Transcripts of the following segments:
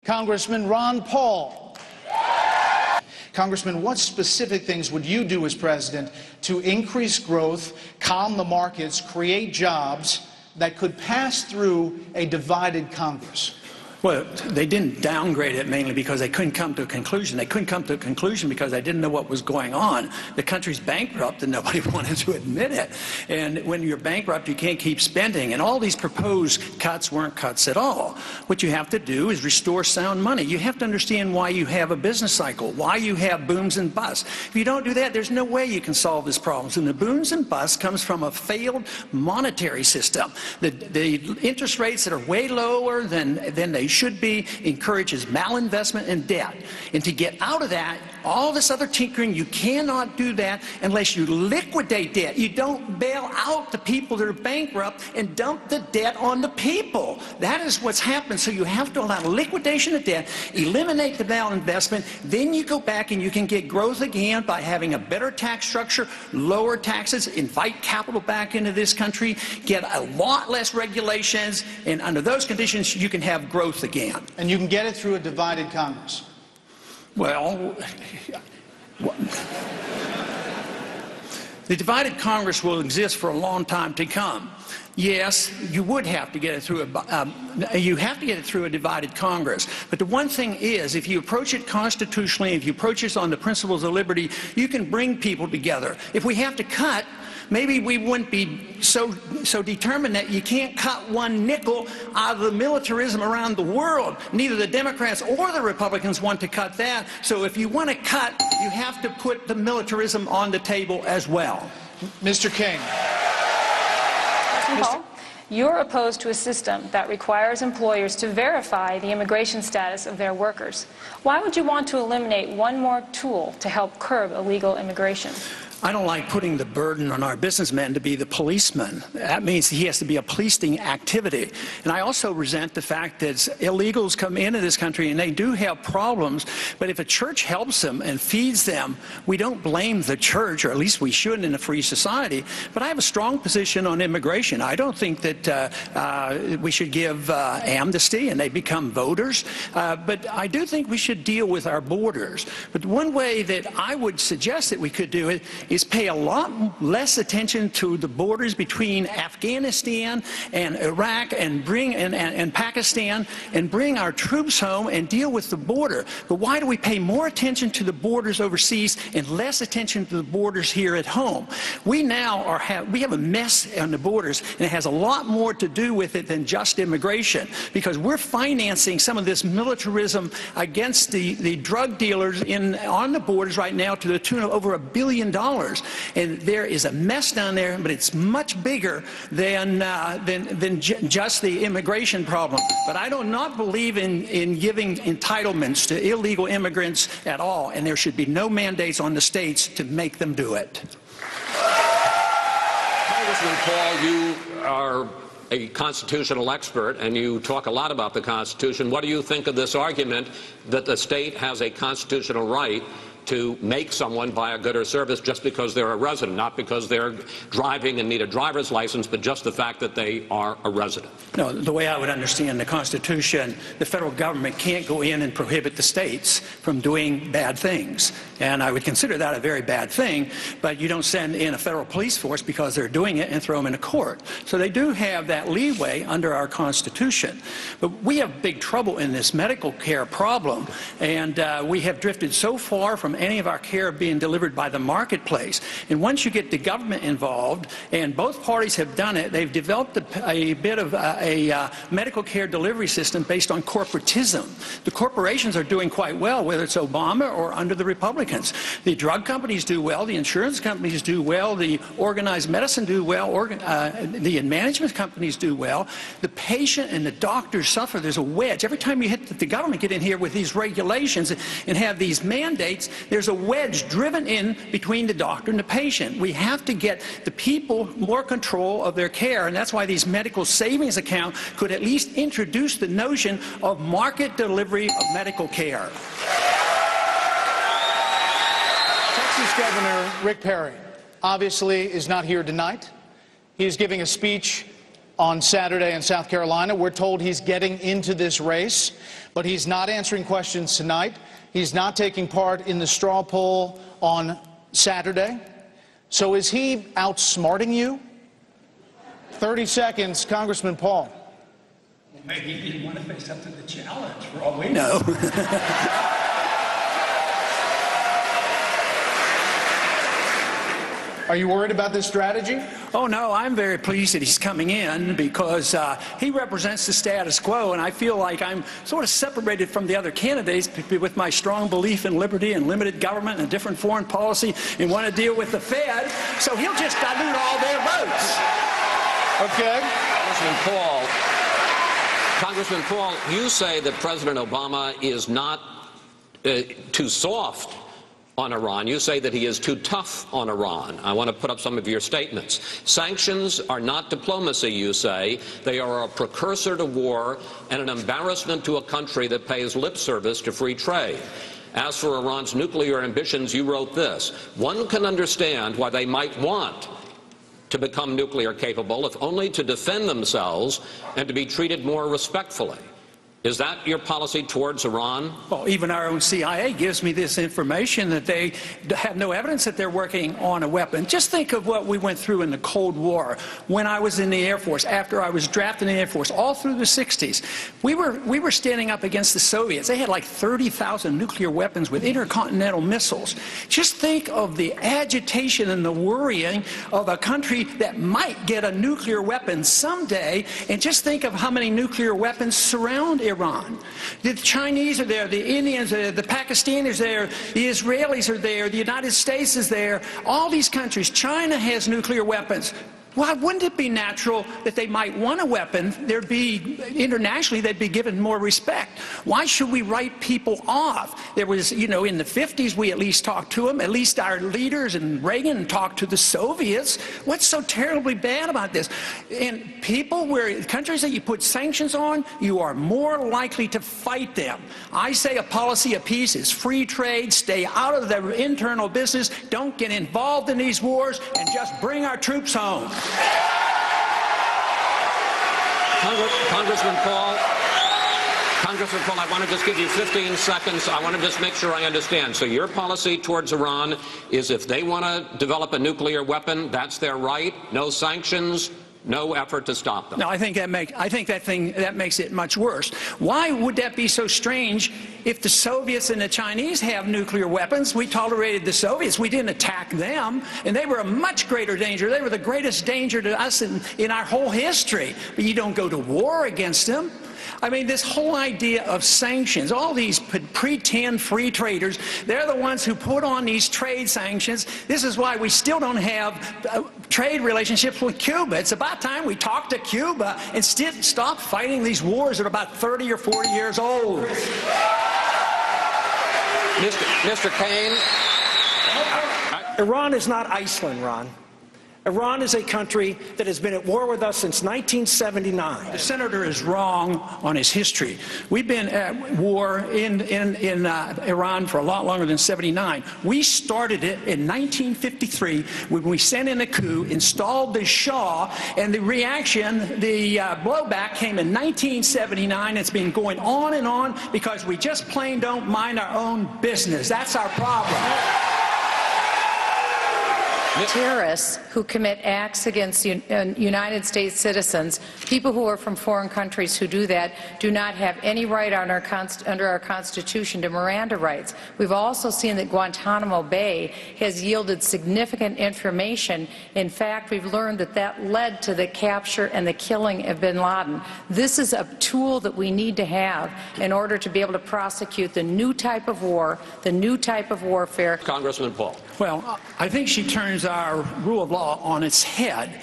Congressman Ron Paul. Congressman, what specific things would you do as president to increase growth, calm the markets, create jobs that could pass through a divided Congress? Well, they didn't downgrade it mainly because they couldn't come to a conclusion. They couldn't come to a conclusion because they didn't know what was going on. The country's bankrupt and nobody wanted to admit it. And when you're bankrupt, you can't keep spending. And all these proposed cuts weren't cuts at all. What you have to do is restore sound money. You have to understand why you have a business cycle, why you have booms and busts. If you don't do that, there's no way you can solve this problem. And the booms and busts comes from a failed monetary system. The interest rates that are way lower than they should be encourages malinvestment and debt. And to get out of that, all this other tinkering, you cannot do that unless you liquidate debt. You don't bail out the people that are bankrupt and dump the debt on the people. That is what's happened. So you have to allow liquidation of debt, eliminate the malinvestment, then you go back and you can get growth again by having a better tax structure, lower taxes, invite capital back into this country, get a lot less regulations, and under those conditions you can have growth again. And you can get it through a divided Congress. Well, the divided Congress will exist for a long time to come. Yes, you would have to get it through a divided Congress. But the one thing is, if you approach it constitutionally, if you approach it on the principles of liberty, you can bring people together. If we have to cut, maybe we wouldn't be so determined that you can't cut one nickel out of the militarism around the world. Neither the Democrats or the Republicans want to cut that. So if you want to cut, you have to put the militarism on the table as well. Mr. King. Paul, you're opposed to a system that requires employers to verify the immigration status of their workers. Why would you want to eliminate one more tool to help curb illegal immigration? I don't like putting the burden on our businessmen to be the policeman. That means he has to be a policing activity. And I also resent the fact that illegals come into this country and they do have problems, but if a church helps them and feeds them, we don't blame the church, or at least we shouldn't in a free society. But I have a strong position on immigration. I don't think that we should give amnesty and they become voters, but I do think we should deal with our borders. But one way that I would suggest that we could do it is pay a lot less attention to the borders between Afghanistan and Iraq and Pakistan, and bring our troops home and deal with the border. But why do we pay more attention to the borders overseas and less attention to the borders here at home? We now we have a mess on the borders, and it has a lot more to do with it than just immigration, because we're financing some of this militarism against the drug dealers on the borders right now to the tune of over $1 billion. And there is a mess down there, but it's much bigger than just the immigration problem. But I do not believe in giving entitlements to illegal immigrants at all, and there should be no mandates on the states to make them do it. Congressman Paul, you are a constitutional expert, and you talk a lot about the Constitution. What do you think of this argument that the state has a constitutional right to make someone buy a good or service just because they're a resident, not because they're driving and need a driver's license, but just the fact that they are a resident? No, the way I would understand the Constitution, the federal government can't go in and prohibit the states from doing bad things. And I would consider that a very bad thing, but you don't send in a federal police force because they're doing it and throw them in a court. So they do have that leeway under our Constitution. But we have big trouble in this medical care problem, and we have drifted so far from any of our care being delivered by the marketplace. And once you get the government involved, and both parties have done it, they've developed a bit of a medical care delivery system based on corporatism. The corporations are doing quite well, whether it's Obama or under the Republicans. The drug companies do well, the insurance companies do well, the organized medicine do well, the management companies do well. The patient and the doctors suffer. There's a wedge. Every time you hit the government get in here with these regulations and have these mandates, there's a wedge driven in between the doctor and the patient. We have to get the people more control of their care, and that's why these medical savings accounts could at least introduce the notion of market delivery of medical care. Texas Governor Rick Perry obviously is not here tonight. He is giving a speech on Saturday in South Carolina. We're told he's getting into this race, but he's not answering questions tonight. He's not taking part in the straw poll on Saturday. So is he outsmarting you? 30 seconds, Congressman Paul. Well, maybe he didn't want to face up to the challenge, for all we know. Are you worried about this strategy? Oh, no, I'm very pleased that he's coming in because he represents the status quo, and I feel like I'm sort of separated from the other candidates with my strong belief in liberty and limited government and a different foreign policy and want to deal with the Fed, so he'll just dilute all their votes. Okay. Congressman Paul, you say that President Obama is not too soft on Iran. You say that he is too tough on Iran. I want to put up some of your statements. Sanctions are not diplomacy, you say. They are a precursor to war and an embarrassment to a country that pays lip service to free trade. As for Iran's nuclear ambitions, you wrote this: one can understand why they might want to become nuclear capable, if only to defend themselves and to be treated more respectfully. Is that your policy towards Iran? Well, even our own CIA gives me this information that they have no evidence that they're working on a weapon. Just think of what we went through in the Cold War when I was in the Air Force, after I was drafted in the Air Force, all through the 60s. We were standing up against the Soviets. They had like 30,000 nuclear weapons with intercontinental missiles. Just think of the agitation and the worrying of a country that might get a nuclear weapon someday, and just think of how many nuclear weapons surround Iran. The Chinese are there, the Indians are there, the Pakistanis are there, the Israelis are there, the United States is there. All these countries. China has nuclear weapons. Why wouldn't it be natural that they might want a weapon? There'd be, internationally, they'd be given more respect. Why should we write people off? There was, you know, in the 50s, we at least talked to them. At least our leaders and Reagan talked to the Soviets. What's so terribly bad about this? And people, countries that you put sanctions on, you are more likely to fight them. I say a policy of peace is free trade, stay out of their internal business, don't get involved in these wars, and just bring our troops home. Congressman Paul, I want to just give you 15 seconds. I want to just make sure I understand. So your policy towards Iran is if they want to develop a nuclear weapon, that's their right, no sanctions, no effort to stop them. No, I think that makes it much worse. Why would that be so strange if the Soviets and the Chinese have nuclear weapons? We tolerated the Soviets. We didn't attack them, and they were a much greater danger. They were the greatest danger to us in our whole history. But you don't go to war against them. I mean, this whole idea of sanctions, all these pretend free traders, they're the ones who put on these trade sanctions. This is why we still don't have trade relationships with Cuba. It's about time we talk to Cuba and stop fighting these wars that are about 30 or 40 years old. Mr. Kane. Iran is not Iceland, Ron. Iran is a country that has been at war with us since 1979. The senator is wrong on his history. We've been at war in Iran for a lot longer than 79. We started it in 1953 when we sent in a coup, installed the Shah, and the reaction, the blowback came in 1979. It's been going on and on because we just plain don't mind our own business. That's our problem. Terrorists who commit acts against United States citizens, people who are from foreign countries who do that, do not have any right under our Constitution to Miranda rights. We've also seen that Guantanamo Bay has yielded significant information. In fact, we've learned that that led to the capture and the killing of bin Laden. This is a tool that we need to have in order to be able to prosecute the new type of war, the new type of warfare. Congressman Paul. Well, I think she turns our rule of law on its head.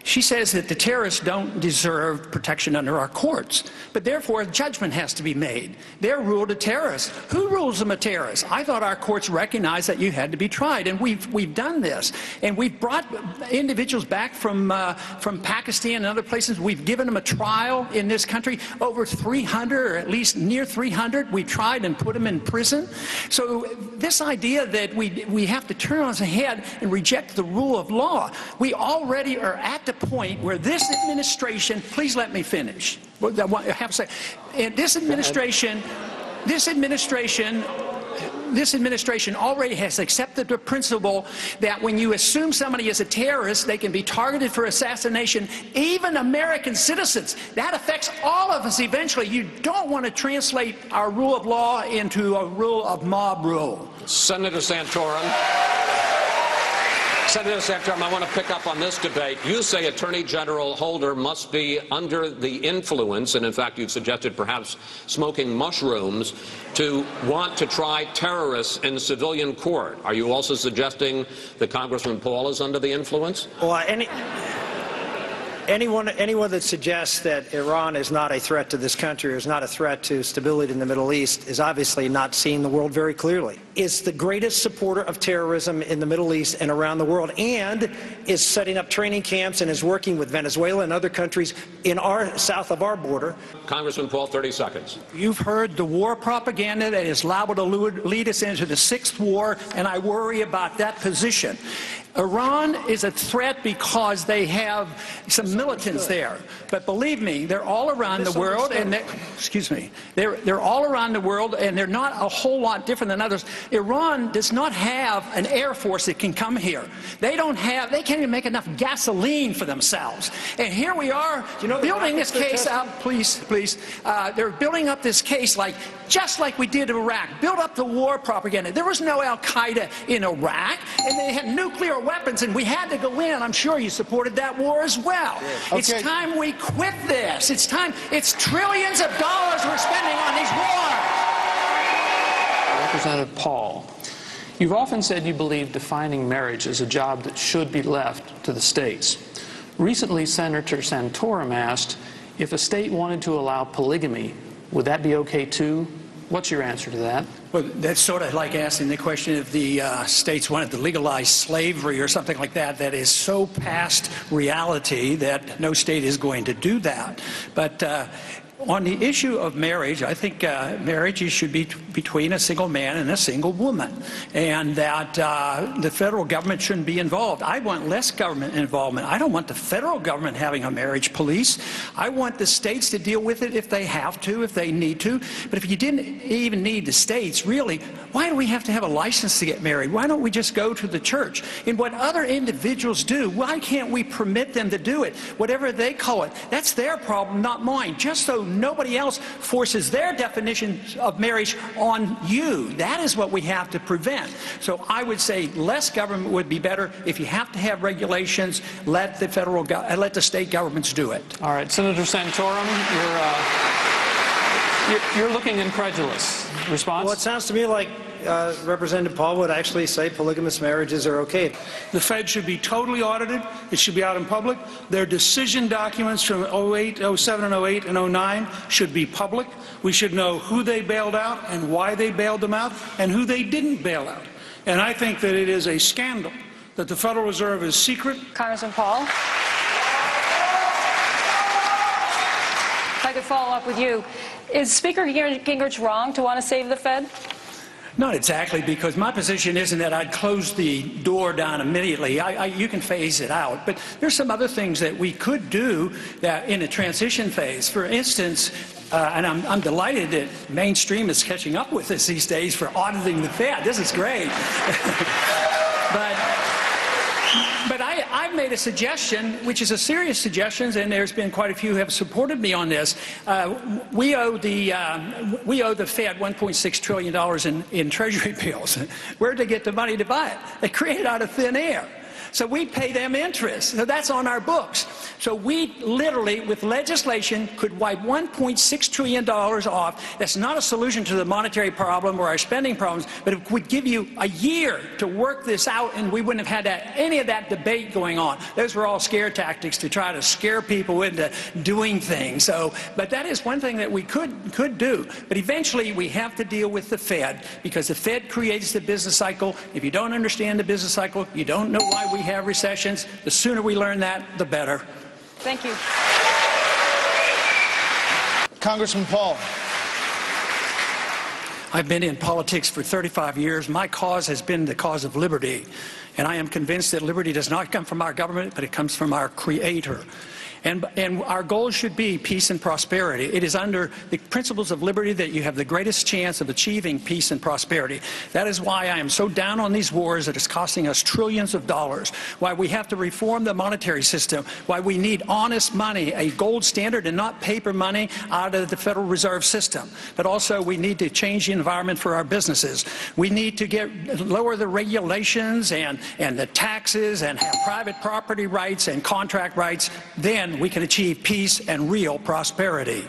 She says that the terrorists don't deserve protection under our courts, but therefore a judgment has to be made. They're ruled a terrorist. Who rules them a terrorist? I thought our courts recognized that you had to be tried, and we've done this. And we've brought individuals back from Pakistan and other places. We've given them a trial in this country. Over 300, or at least near 300, we tried and put them in prison. So this idea that we have to turn on its head and reject the rule of law, we already are at the point where this administration, please let me finish. I have to say, and this administration already has accepted the principle that when you assume somebody is a terrorist, they can be targeted for assassination, even American citizens. That affects all of us eventually. You don't want to translate our rule of law into a rule of mob rule. Senator Santorum. Senator Santorum, I want to pick up on this debate. You say Attorney General Holder must be under the influence, and in fact you've suggested perhaps smoking mushrooms, to want to try terrorists in civilian court. Are you also suggesting that Congressman Paul is under the influence? Well, anyone that suggests that Iran is not a threat to this country or is not a threat to stability in the Middle East is obviously not seeing the world very clearly. Is the greatest supporter of terrorism in the Middle East and around the world, and is setting up training camps and is working with Venezuela and other countries in south of our border. Congressman Paul, 30 seconds. You've heard the war propaganda that is liable to lead us into the sixth war, and I worry about that position. Iran is a threat because they have some militants there. But believe me, they're all around the world, and they're all around the world, and they're not a whole lot different than others. Iran does not have an air force that can come here. They can't even make enough gasoline for themselves. And here we are, building this case up, please. They're building up this case just like we did in Iraq. Build up the war propaganda. There was no Al-Qaeda in Iraq, and they had nuclear weapons, and we had to go in. I'm sure you supported that war as well. Okay. It's time we quit this. It's time. It's trillions of dollars we're spending on these wars. Representative Paul, you've often said you believe defining marriage is a job that should be left to the states. Recently, Senator Santorum asked if a state wanted to allow polygamy, would that be okay too? What's your answer to that? Well, that's sort of like asking the question if the states wanted to legalize slavery or something like that. That is so past reality that no state is going to do that. But on the issue of marriage, I think marriage should be between a single man and a single woman, and that the federal government shouldn't be involved. I want less government involvement. I don't want the federal government having a marriage police. I want the states to deal with it if they have to, if they need to. But if you didn't even need the states, really, why do we have to have a license to get married? Why don't we just go to the church? And what other individuals do, why can't we permit them to do it? Whatever they call it, that's their problem, not mine. Just so nobody else forces their definition of marriage on you. That is what we have to prevent. So I would say less government would be better. If you have to have regulations, let the state governments do it. All right, Senator Santorum, you're looking incredulous. Response? Well, it sounds to me like Representative Paul would actually say polygamous marriages are okay. The Fed should be totally audited. It should be out in public. Their decision documents from 08, 07, and 08, and 09 should be public. We should know who they bailed out and why they bailed them out and who they didn't bail out. And I think that it is a scandal that the Federal Reserve is secret. Congressman Paul? If I could follow up with you. Is Speaker Gingrich wrong to want to save the Fed? Not exactly, because my position isn't that I'd close the door down immediately. You can phase it out. But there's some other things that we could do that in a transition phase. For instance, and I'm delighted that mainstream is catching up with us these days for auditing the Fed. This is great. But I've made a suggestion, which is a serious suggestion, and there's been quite a few who have supported me on this. We owe the Fed $1.6 trillion in Treasury bills. Where'd they get the money to buy it? They created out of thin air. So we pay them interest. So that's on our books. So we literally, with legislation, could wipe $1.6 trillion off. That's not a solution to the monetary problem or our spending problems, but it would give you a year to work this out, and we wouldn't have had any of that debate going on. Those were all scare tactics to try to scare people into doing things. But that is one thing that we could do. But eventually, we have to deal with the Fed, because the Fed creates the business cycle. If you don't understand the business cycle, you don't know why we have recessions. The sooner we learn that, the better. Thank you. I've been in politics for 35 years. My cause has been the cause of liberty. And I am convinced that liberty does not come from our government, but it comes from our Creator. And our goal should be peace and prosperity. It is under the principles of liberty that you have the greatest chance of achieving peace and prosperity. That is why I am so down on these wars that is costing us trillions of dollars, why we have to reform the monetary system, why we need honest money, a gold standard and not paper money out of the Federal Reserve System. But also we need to change the environment for our businesses. We need to lower the regulations and the taxes and have private property rights and contract rights. Then we can achieve peace and real prosperity.